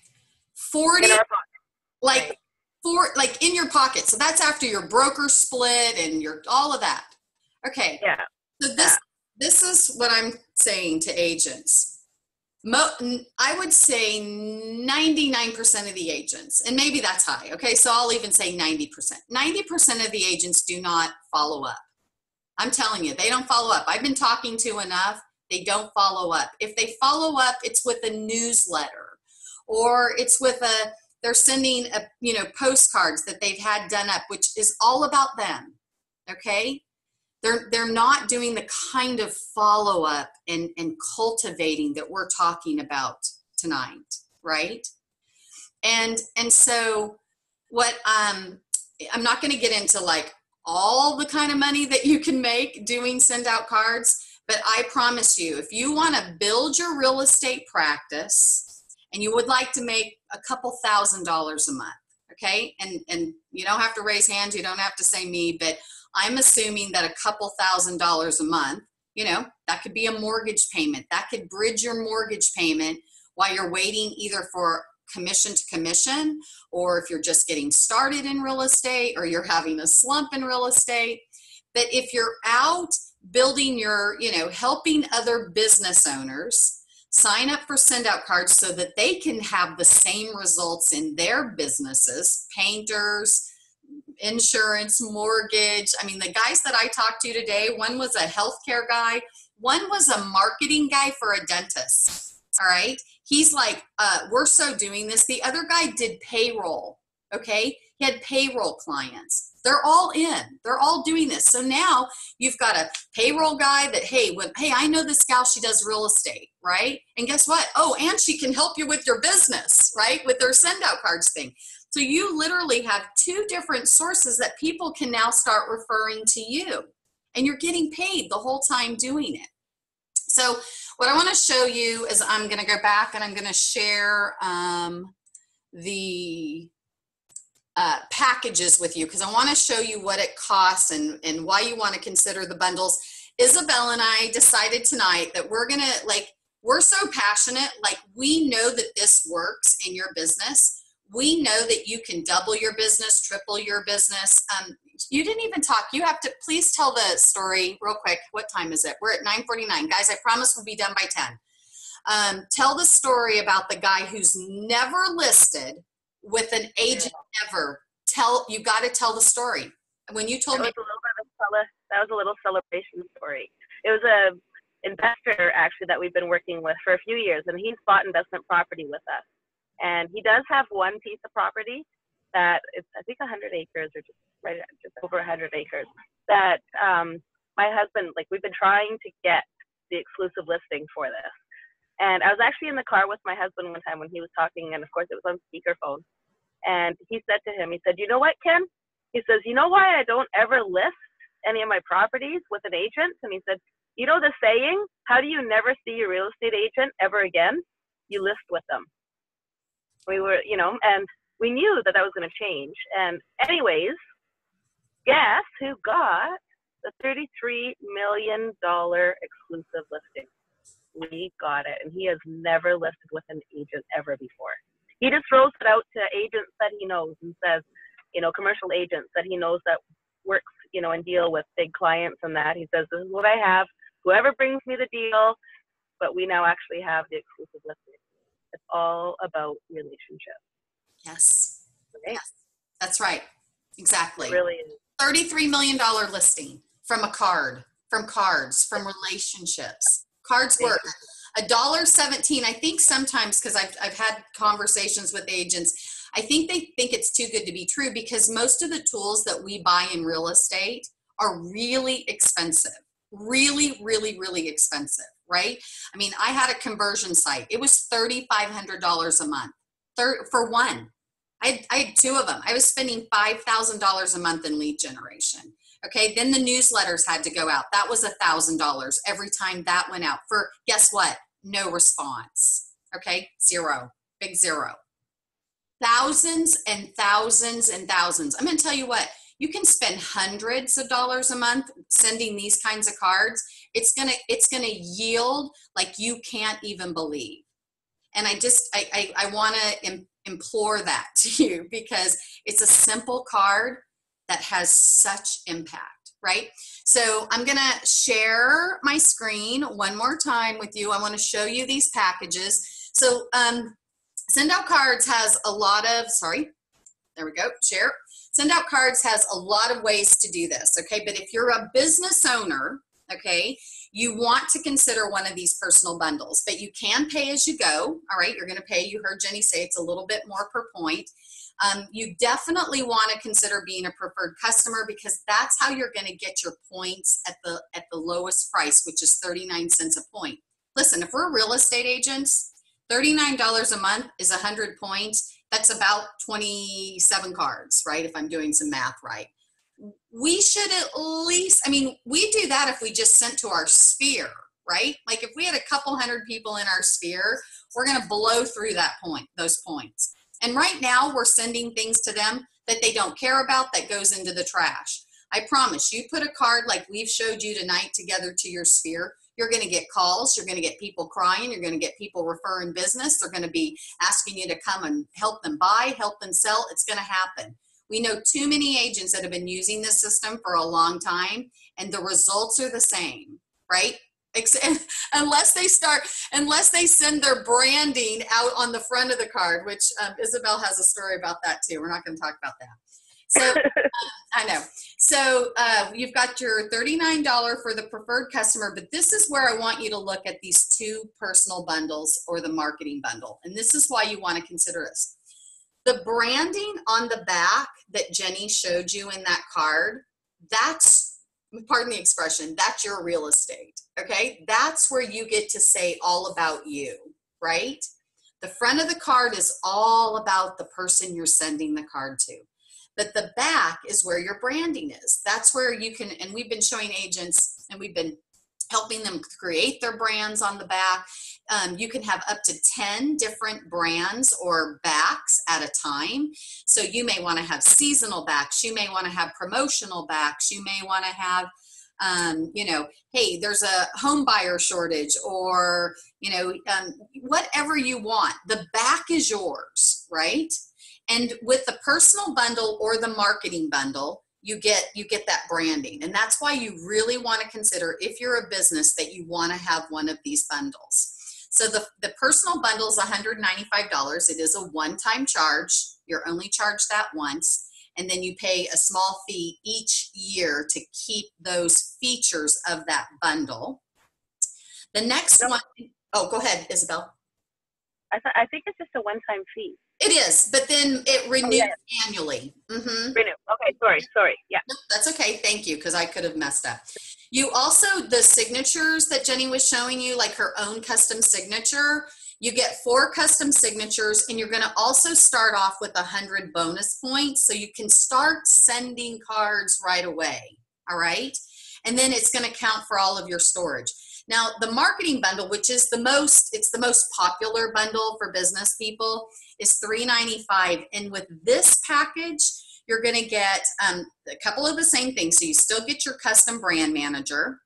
40 in our pocket. Like right. Like in your pocket. So that's after your broker split and your all of that. Okay. Yeah. So this is what I'm saying to agents. I would say 99% of the agents, and maybe that's high. Okay. So I'll even say 90%. 90% of the agents do not follow up. I'm telling you, they don't follow up. I've been talking to enough. They don't follow up. If they follow up, it's with a newsletter, or it's with they're sending postcards that they've had done up, which is all about them. Okay. They're not doing the kind of follow-up and cultivating that we're talking about tonight, right? And so what I'm not going to get into like all the kind of money that you can make doing send out cards, but I promise you, if you want to build your real estate practice and you would like to make a couple $1,000s a month, okay? And you don't have to raise hands, you don't have to say me, but I'm assuming that a couple $1,000s a month, you know, that could be a mortgage payment. That could bridge your mortgage payment while you're waiting either for commission to commission, or if you're just getting started in real estate, or you're having a slump in real estate. But if you're out building your, helping other business owners sign up for send out cards so that they can have the same results in their businesses, painters, insurance, mortgage. I mean, the guys that I talked to today, one was a healthcare guy, one was a marketing guy for a dentist. All right. He's like, we're so doing this. The other guy did payroll. Okay. He had payroll clients. They're all in. They're all doing this. So now you've got a payroll guy that, hey, I know this gal, she does real estate, right? And guess what? Oh, and she can help you with your business, right? With their send out cards thing. So you literally have two different sources that people can now start referring to you. And you're getting paid the whole time doing it. So what I want to show you is I'm going to go back and I'm going to share the packages with you, because I want to show you what it costs and why you want to consider the bundles. Isabelle and I decided tonight that we're so passionate, like we know that this works in your business. We know that you can double your business, triple your business. You didn't even talk. You have to please tell the story real quick. What time is it? We're at 9:49. Guys, I promise we'll be done by 10. Tell the story about the guy who's never listed with an agent ever. You got to tell the story. When you told me. That was a little celebration story. It was a investor actually that we've been working with for a few years, and he's bought investment property with us. And he does have one piece of property that it's, I think 100 acres or just over 100 acres that my husband, like we've been trying to get the exclusive listing for this. And I was actually in the car with my husband one time when he was talking, and of course it was on speakerphone. And he said to him, he said, you know what, Ken? He says, you know why I don't ever list any of my properties with an agent? And he said, you know the saying, how do you never see your real estate agent ever again? You list with them. We were, and we knew that was going to change. And anyways, guess who got the $33 million exclusive listing? We got it. And he has never listed with an agent ever before. He just throws it out to agents that he knows and says, commercial agents that he knows that works, and deal with big clients and that. He says, this is what I have. Whoever brings me the deal, but we now actually have the exclusive listing. It's all about relationships. Yes. Right? Yes. That's right. Exactly. It really is. $33 million listing from a card, from cards, from relationships. Cards work. $1.17. I think sometimes, because I've had conversations with agents, I think they think it's too good to be true, because most of the tools that we buy in real estate are really expensive. Really, really, really expensive, right? I mean, I had a conversion site. It was $3,500 a month for one. I had two of them. I was spending $5,000 a month in lead generation. Okay, then the newsletters had to go out. That was $1,000 every time that went out for, guess what? No response. Okay, zero, big zero. Thousands and thousands and thousands. I'm going to tell you what, you can spend hundreds of dollars a month sending these kinds of cards. It's gonna yield like you can't even believe. And I want to implore that to you, because it's a simple card that has such impact, right? So I'm going to share my screen one more time with you. I want to show you these packages. So Send Out Cards has a lot of, there we go, share. Send Out Cards has a lot of ways to do this, okay? But if you're a business owner, okay, you want to consider one of these personal bundles, but you can pay as you go, all right? You're going to pay, you heard Jenny say it's a little bit more per point. You definitely want to consider being a preferred customer, because that's how you're going to get your points at the lowest price, which is 39 cents a point. Listen, if we're real estate agents, $39 a month is 100 points. That's about 27 cards, right? If I'm doing some math right. We should at least, we do that if we just sent to our sphere, right? Like if we had a couple hundred people in our sphere, we're going to blow through those points. And right now we're sending things to them that they don't care about, that goes into the trash. I promise you, put a card like we've showed you tonight together to your sphere, you're going to get calls, you're going to get people crying, you're going to get people referring business, they're going to be asking you to come and help them buy, help them sell. It's going to happen. We know too many agents that have been using this system for a long time, and the results are the same, right? Unless they send their branding out on the front of the card, which Isabelle has a story about that too. We're not going to talk about that. So I know. So you've got your $39 for the preferred customer, but this is where I want you to look at these two personal bundles or the marketing bundle. And this is why you want to consider this. The branding on the back that Jenny showed you in that card, that's, pardon the expression, that's your real estate, okay? That's where you get to say all about you, right? The front of the card is all about the person you're sending the card to. But the back is where your branding is. That's where you can, and we've been showing agents and we've been helping them create their brands on the back. You can have up to 10 different brands or backs at a time. So you may want to have seasonal backs. You may want to have promotional backs. You may want to have, you know, hey, there's a home buyer shortage, or, you know, whatever you want. The back is yours, right? And with the personal bundle or the marketing bundle, you get that branding. And that's why you really want to consider, if you're a business, that you want to have one of these bundles. So the personal bundle is $195. It is a one-time charge. You're only charged that once. And then you pay a small fee each year to keep those features of that bundle. The next one, oh, go ahead, Isabel. I think it's just a one-time fee. It is, but then it renews annually. Mm-hmm. Renew. Okay, sorry. Yeah. No, that's okay. Thank you, because I could have messed up. You also, the signatures that Jenny was showing you, like her own custom signature, you get 4 custom signatures, and you're going to also start off with 100 bonus points, so you can start sending cards right away. All right. And then it's going to count for all of your storage. Now, the marketing bundle, which is it's the most popular bundle for business people, is $395. And with this package, you're going to get a couple of the same things. So you still get your custom brand manager.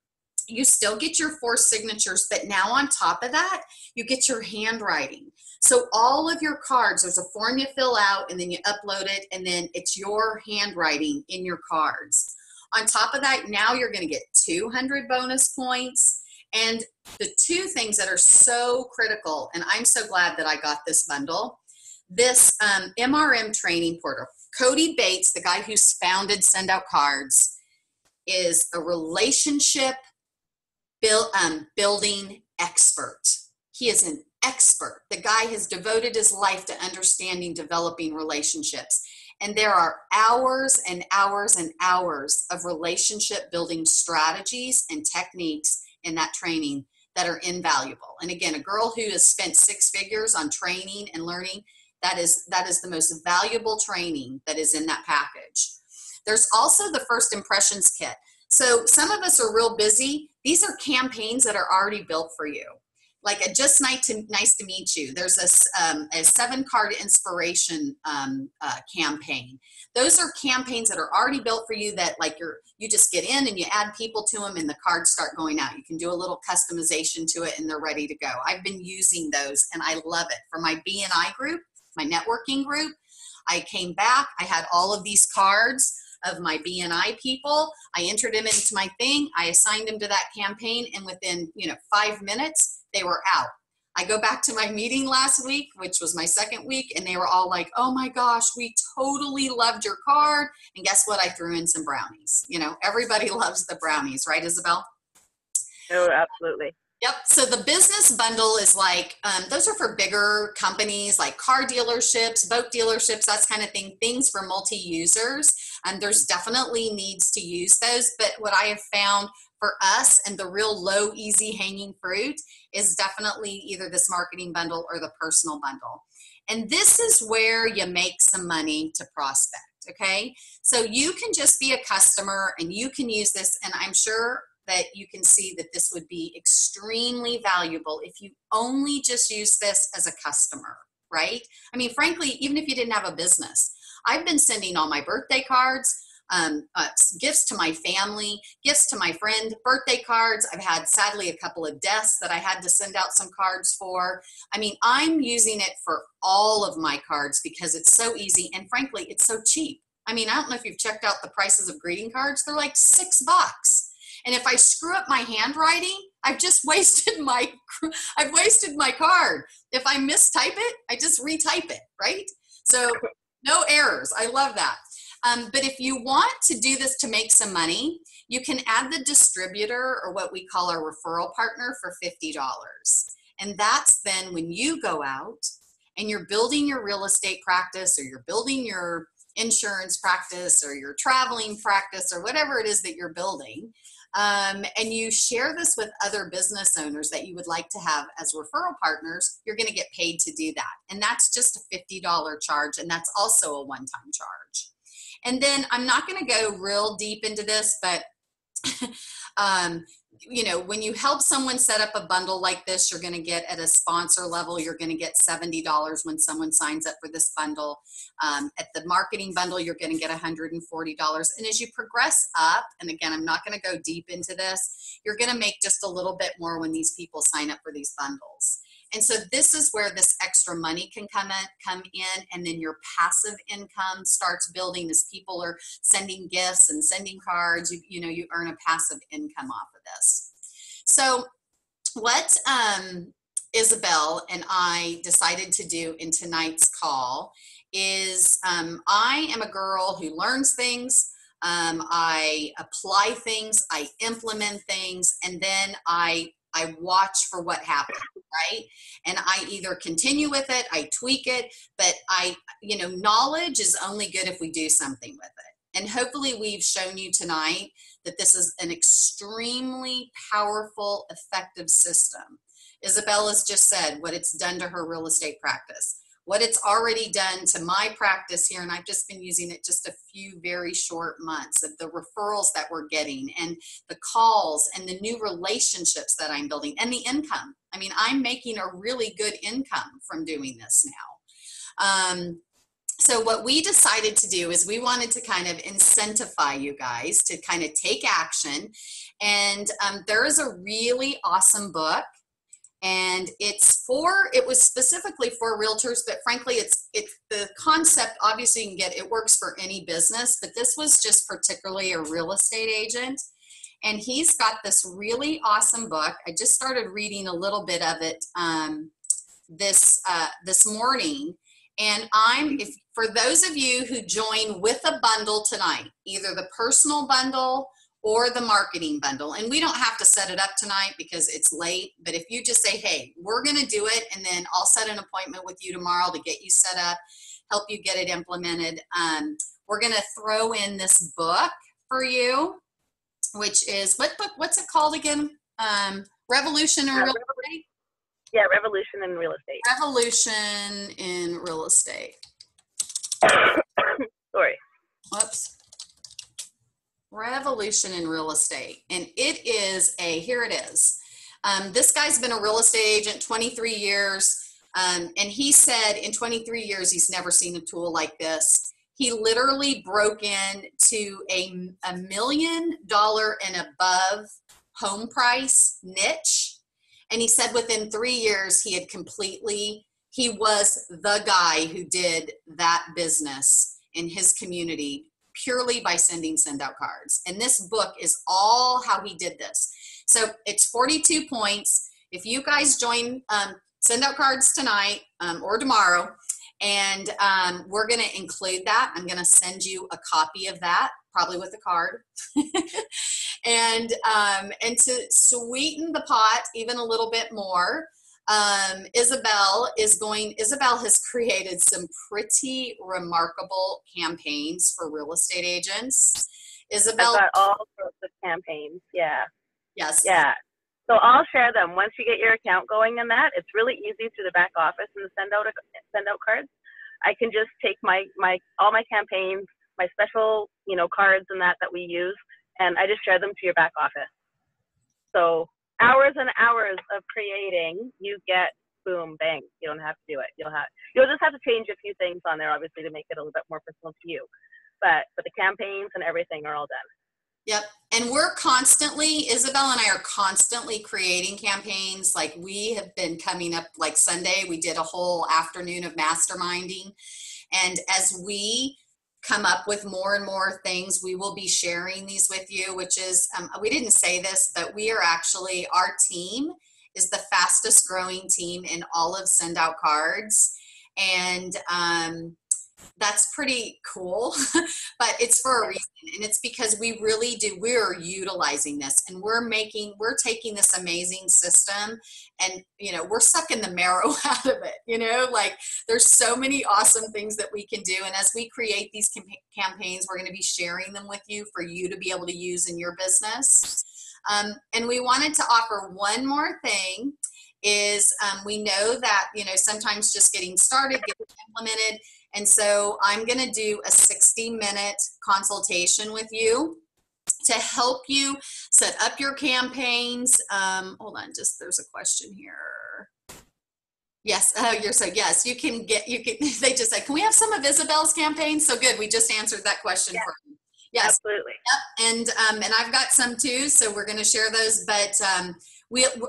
You still get your 4 signatures, but now on top of that, you get your handwriting. So all of your cards, there's a form you fill out, and then you upload it, and then it's your handwriting in your cards. On top of that, now you're going to get 200 bonus points. And the 2 things that are so critical, and I'm so glad that I got this bundle, this MRM training portal. Cody Bates, the guy who's founded Send Out Cards, is a relationship building expert. He is an expert. The guy has devoted his life to understanding, developing relationships. And there are hours and hours and hours of relationship building strategies and techniques in that training that are invaluable. And again, a girl who has spent 6 figures on training and learning, that is the most valuable training that is in that package. There's also the first impressions kit. So some of us are real busy. These are campaigns that are already built for you. Like a just nice to meet you. There's a 7-card inspiration campaign. Those are campaigns that are already built for you, that like you just get in and you add people to them and the cards start going out. You can do a little customization to it and they're ready to go. I've been using those and I love it. For my BNI group, my networking group, I came back, I had all of these cards of my BNI people. I entered them into my thing. I assigned them to that campaign, and within 5 minutes, they were out. I go back to my meeting last week, which was my 2nd week, and they were all like, oh my gosh, we totally loved your card. And guess what? I threw in some brownies. Everybody loves the brownies, right, Isabel? Oh, absolutely. Yep. So the business bundle is like, those are for bigger companies like car dealerships, boat dealerships, that kind of thing, things for multi-users. And there's definitely needs to use those. But what I have found for us, and the real low, easy hanging fruit, is definitely either this marketing bundle or the personal bundle. And this is where you make some money to prospect. Okay. So you can just be a customer and you can use this. And I'm sure that you can see that this would be extremely valuable if you only just use this as a customer, right? I mean, frankly, even if you didn't have a business, I've been sending all my birthday cards, gifts to my family, gifts to my friend, birthday cards. I've had, sadly, a couple of deaths that I had to send out some cards for. I mean, I'm using it for all of my cards because it's so easy. And frankly, it's so cheap. I mean, I don't know if you've checked out the prices of greeting cards. They're like $6. And if I screw up my handwriting, I've just wasted my card. If I mistype it, I just retype it, right? So no errors. I love that. But if you want to do this to make some money, you can add the distributor, or what we call our referral partner, for $50. And that's then when you go out and you're building your real estate practice, or you're building your insurance practice, or your traveling practice, or whatever it is that you're building, and you share this with other business owners that you would like to have as referral partners, you're going to get paid to do that. And that's just a $50 charge, and that's also a one-time charge. And then I'm not going to go real deep into this, but you know, when you help someone set up a bundle like this, you're going to get, at a sponsor level, you're going to get $70 when someone signs up for this bundle. At the marketing bundle, you're going to get $140. And as you progress up, and again, I'm not going to go deep into this, you're going to make just a little bit more when these people sign up for these bundles. And so this is where this extra money can come in, and then your passive income starts building as people are sending gifts and sending cards. You know, you earn a passive income off of this. So what Isabelle and I decided to do in tonight's call is I am a girl who learns things. I apply things, I implement things, and then I watch for what happens, right? And I either continue with it, I tweak it, but you know, knowledge is only good if we do something with it. And hopefully we've shown you tonight that this is an extremely powerful, effective system. Isabelle has just said what it's done to her real estate practice, what it's already done to my practice here, and I've just been using it just a few very short months, of the referrals that we're getting, and the calls, and the new relationships that I'm building, and the income. I mean, I'm making a really good income from doing this now. So what we decided to do is we wanted to kind of incentivize you guys to kind of take action. And there is a really awesome book, and it was specifically for realtors, but frankly, it's the concept, obviously you can get, it works for any business, but this was just particularly a real estate agent. And he's got this really awesome book. I just started reading a little bit of it this morning. And for those of you who join with a bundle tonight, either the personal bundle or the marketing bundle, and we don't have to set it up tonight because it's late, but if you just say, hey, we're going to do it, and then I'll set an appointment with you tomorrow to get you set up, help you get it implemented. We're going to throw in this book for you, which is, what book, what's it called again? Revolution in Real Estate? Yeah, Revolution in Real Estate. Revolution in Real Estate. Sorry. Whoops. Revolution in Real Estate. And it is here it is. This guy's been a real estate agent 23 years. And he said in 23 years, he's never seen a tool like this. He literally broke into a $1 million and above home price niche. And he said within 3 years, he was the guy who did that business in his community purely by sending send-out cards. And this book is all how he did this. So it's 42 points. If you guys join send-out cards tonight or tomorrow, and we're going to include that. I'm going to send you a copy of that, probably with a card. And to sweeten the pot even a little bit more, Isabelle has created some pretty remarkable campaigns for real estate agents. Isabelle, I've got all sorts of campaigns. Yeah. Yes. Yeah. So I'll share them once you get your account going in that. It's really easy through the back office and the send out cards. I can just take all my campaigns, my special, cards and that we use, and I just share them to your back office. So hours and hours of creating, you get boom, bang. You don't have to do it. You'll just have to change a few things on there, obviously, to make it a little bit more personal to you. But the campaigns and everything are all done. Yep. And we're constantly, Isabelle and I are constantly creating campaigns. Like we have been coming up, like Sunday, we did a whole afternoon of masterminding. And as we come up with more and more things, we will be sharing these with you, which is, we didn't say this, but we are actually, our team is the fastest growing team in all of Send Out Cards. And That's pretty cool, but it's for a reason. And it's because we really do, we're utilizing this, and we're taking this amazing system and, we're sucking the marrow out of it, like there's so many awesome things that we can do. And as we create these campaigns, we're going to be sharing them with you for you to be able to use in your business. And we wanted to offer one more thing is we know that, sometimes just getting started, getting implemented. And so I'm going to do a 60-minute consultation with you to help you set up your campaigns. Hold on, there's a question here. Yes, yes, you can, they just said, can we have some of Isabel's campaigns? So good, we just answered that question for you. Yes, absolutely. Yep. And I've got some too, so we're going to share those, but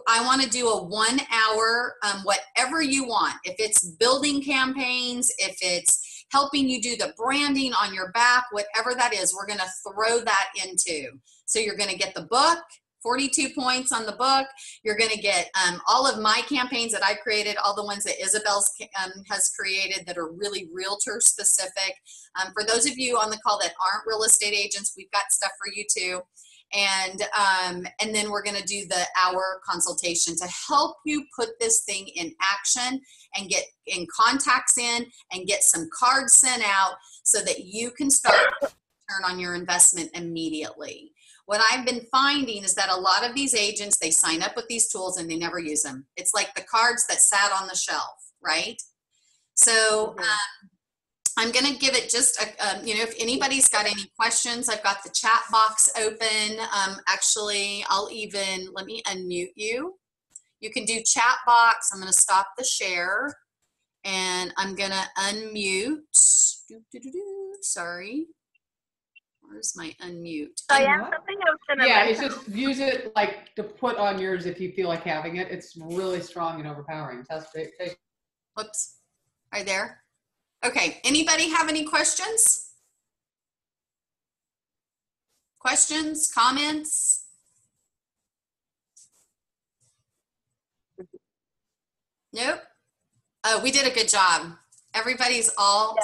I want to do a 1 hour, whatever you want. If it's building campaigns, if it's helping you do the branding on your back, whatever that is, we're going to throw that into. So you're going to get the book, 42 points on the book. You're going to get all of my campaigns that I created, all the ones that Isabelle has created that are really realtor specific. For those of you on the call that aren't real estate agents, we've got stuff for you too. And then we're going to do the hour consultation to help you put this thing in action and get in contacts in and get some cards sent out so that you can start to turn on your investment immediately. What I've been finding is that a lot of these agents, they sign up with these tools and they never use them. It's like the cards that sat on the shelf, right? So I'm going to give it just, if anybody's got any questions, I've got the chat box open. Actually, let me unmute you. You can do chat box. I'm going to stop the share and I'm going to unmute. Sorry. Where's my unmute? Oh, yeah, something I was going to mention. It's just use it like to put on yours if you feel like having it. It's really strong and overpowering. Whoops. Are you there? Okay. Anybody have any questions? Questions, comments? Nope. Oh, we did a good job. Everyone's all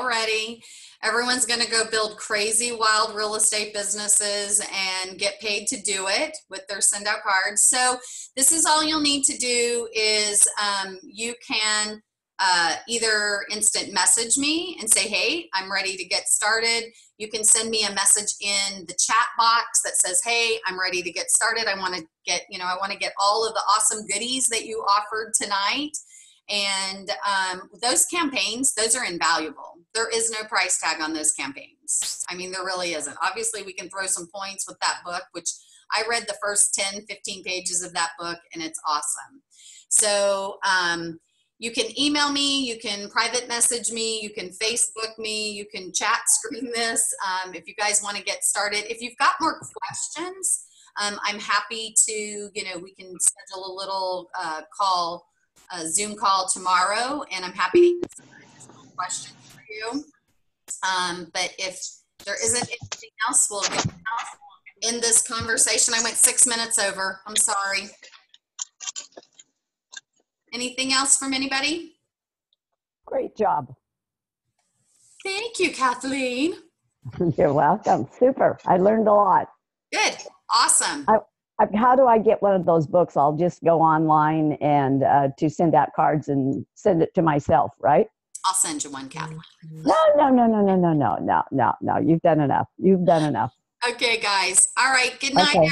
ready. Everyone's going to go build crazy, wild real estate businesses and get paid to do it with their send out cards. So this is all you'll need to do is you can either instant message me and say, hey, I'm ready to get started. You can send me a message in the chat box that says, hey, I'm ready to get started. I want to get all of the awesome goodies that you offered tonight. And those campaigns, those are invaluable. There is no price tag on those campaigns. I mean, there really isn't. Obviously, we can throw some points with that book, which I read the first 10, 15 pages of that book, and it's awesome. So you can email me, you can private message me, you can Facebook me, you can chat screen this if you guys want to get started. If you've got more questions, I'm happy to, we can schedule a little Zoom call tomorrow, and I'm happy to answer additional questions for you. But if there isn't anything else, we'll end this conversation. I went 6 minutes over. I'm sorry. Anything else from anybody? Great job. Thank you, Kathleen. You're welcome. Super. I learned a lot. Good. Awesome. How do I get one of those books? I'll just go online and to send out cards and send it to myself, right? I'll send you one, Kathleen. No. You've done enough. Okay, Okay, guys. All right. Good night, everyone.